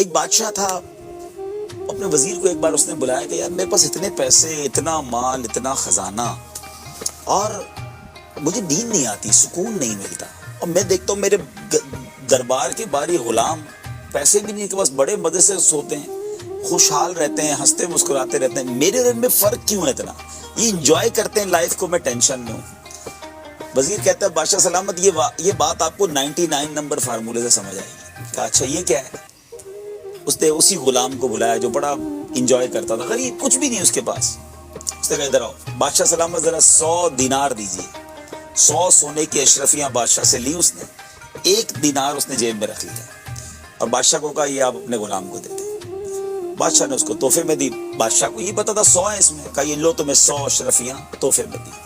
ایک بادشاہ تھا، اپنے وزیر کو ایک بار اس نے بلایا کہ یار میرے پاس اتنے پیسے، اتنا مال، اتنا خزانہ، اور مجھے نیند نہیں آتی، سکون نہیں ملتا، اور میں دیکھتا ہوں میرے دربار کے باری غلام پیسے بھی نہیں کے پاس بڑے مزے سے سوتے ہیں، خوشحال رہتے ہیں، ہنستے مسکراتے رہتے ہیں، میرے اور ان میں فرق کیوں ہے اتنا؟ یہ انجوائے کرتے ہیں لائف کو، میں ٹینشن میں ہوں۔ وزیر کہتا ہے بادشاہ سلامت یہ بات آپ کو 99 نمبر فارمولے سے سمجھ آئے گی۔ کہا اچھا یہ کیا ہے؟ اس نے اسی غلام کو بلایا جو بڑا انجوائے کرتا تھا، غریب، کچھ بھی نہیں اس کے پاس۔ اس نے کہا ادھر آؤ بادشاہ سلامت، ذرا 100 دینار دیجیے۔ 100 سونے کی اشرفیاں بادشاہ سے لی اس نے، 1 دینار اس نے جیب میں رکھ لیا، اور بادشاہ کو کہا یہ آپ اپنے غلام کو دے دیں۔ بادشاہ نے اس کو تحفے میں دی، بادشاہ کو یہ پتا تھا 100 ہیں اس میں، کہا یہ لو تمہیں 100 اشرفیاں تحفے میں دی۔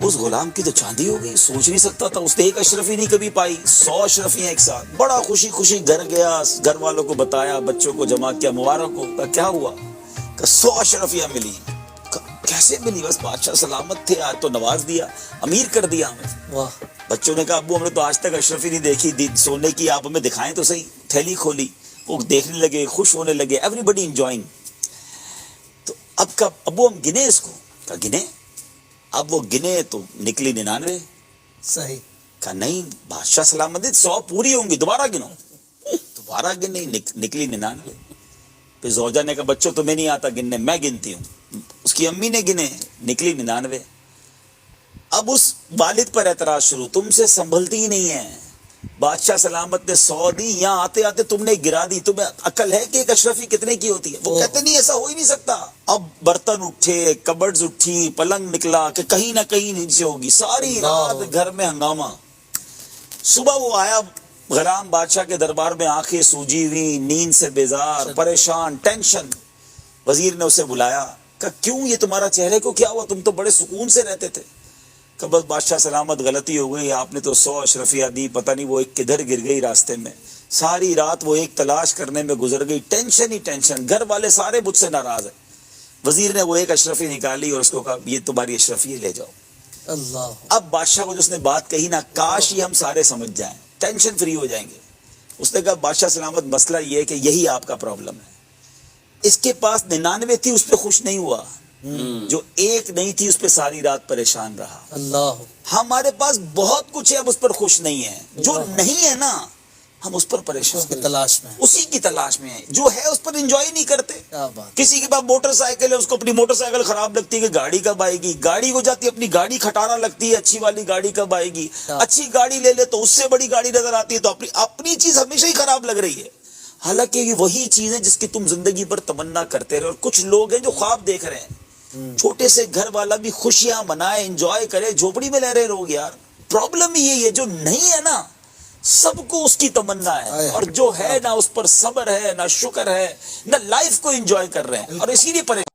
اس غلام کی تو چاندی ہو گئی، سوچ نہیں سکتا تھا، اس نے 1 اشرفی نہیں کبھی پائی، 100 اشرفیاں ایک ساتھ، بڑا خوشی خوشی گھر گیا، گھر والوں کو بتایا، بچوں کو جمع کیا، مبارک ہو۔ کہا کیا ہوا؟ کہ 100 اشرفیاں ملی۔ کیسے ملی؟ بس بادشاہ سلامت تھے، آج تو نواز دیا، امیر کر دیا ہمیں۔ واہ۔ بچوں نے کہا ابو ہم نے تو آج تک اشرفی نہیں دیکھی، سونے کی، آپ ہمیں دکھائیں تو صحیح۔ تھیلی کھولی، وہ دیکھنے لگے، خوش ہونے لگے، ایوری بڈی انجوائنگ۔ تو اب کب ابو ہم گنے اس کو؟ کہا گنے؟ اب وہ گنے تو نکلی 99۔ صحیح۔ کہا نہیں بادشاہ سلامت 100 پوری ہوں گی، دوبارہ گنو۔ دوبارہ گنے، نکلی 99۔ پھر زوجہ نے کہا بچوں تمہیں نہیں آتا گننے، میں گنتی ہوں۔ اس کی امی نے گنے، نکلی 99۔ اب اس والد پر اعتراض شروع، تم سے سنبھلتی ہی نہیں ہے، بادشاہ سلامت نے 100 دی، یہاں آتے آتے تم نے گرا دی، تمہیں عقل ہے کہ ایک اشرفی کتنے کی ہوتی ہے؟ وہ کہتے نہیں ایسا ہو ہی نہیں سکتا۔ اب برتن اٹھے، کبڈز اٹھی، پلنگ نکلا کہ کہیں نہ کہیں نیچے ہوگی، ساری رات گھر میں ہنگامہ۔ صبح وہ آیا غلام بادشاہ کے دربار میں، آنکھیں سوجی ہوئی، نیند سے بیزار، پریشان، ٹینشن۔ وزیر نے اسے بلایا، کہا کیوں یہ تمہارا چہرے کو کیا ہوا؟ تم تو بڑے سکون سے رہتے تھے۔ کہ بس بادشاہ سلامت غلطی ہو گئی، آپ نے تو 100 اشرفیاں دی، پتہ نہیں وہ ایک کدھر گر گئی راستے میں، ساری رات وہ ایک تلاش کرنے میں گزر گئی، ٹینشن ہی ٹینشن، گھر والے سارے مجھ سے ناراض ہیں۔ وزیر نے وہ 1 اشرفی نکالی اور اس کو کہا یہ تمہاری اشرفی ہے، لے جاؤ۔ اللہ۔ اب بادشاہ کو جو اس نے بات کہی نا، کاش یہ ہم سارے سمجھ جائیں، ٹینشن فری ہو جائیں گے۔ اس نے کہا بادشاہ سلامت مسئلہ یہ ہے کہ یہی آپ کا پرابلم ہے، اس کے پاس 99 تھی، اس پہ خوش نہیں ہوا، جو 1 نہیں تھی اس پہ ساری رات پریشان رہا۔ اللہ۔ ہمارے پاس بہت کچھ ہے، اب اس پر خوش نہیں ہے، جو نہیں ہے نا ہم اس پر پریشان، اس کی تلاش میں، اسی کی تلاش میں ہیں، جو ہے اس پر انجوائے نہیں کرتے۔ کیا بات۔ کسی کے پاس موٹر سائیکل ہے، اس کو اپنی موٹر سائیکل خراب لگتی ہے کہ گاڑی کب آئے گی، گاڑی کو جاتی ہے اپنی گاڑی کھٹارا لگتی ہے، اچھی والی گاڑی کب آئے گی، اچھی گاڑی لے لے تو اس سے بڑی گاڑی نظر آتی ہے، تو اپنی چیز ہمیشہ ہی خراب لگ رہی ہے، حالانکہ یہ وہی چیز ہے جس کی تم زندگی پر تمنا کرتے رہے۔ اور کچھ لوگ ہیں جو خواب دیکھ رہے ہیں، چھوٹے سے گھر والا بھی خوشیاں منائے، انجوائے کرے، جھوپڑی میں رہ رہے لوگ یار۔ پرابلم یہی ہے، جو نہیں ہے نا سب کو اس کی تمنا ہے، اور جو ہے نہ اس پر صبر ہے، نہ شکر ہے، نہ لائف کو انجوائے کر رہے ہیں، اور اسی لیے پریشان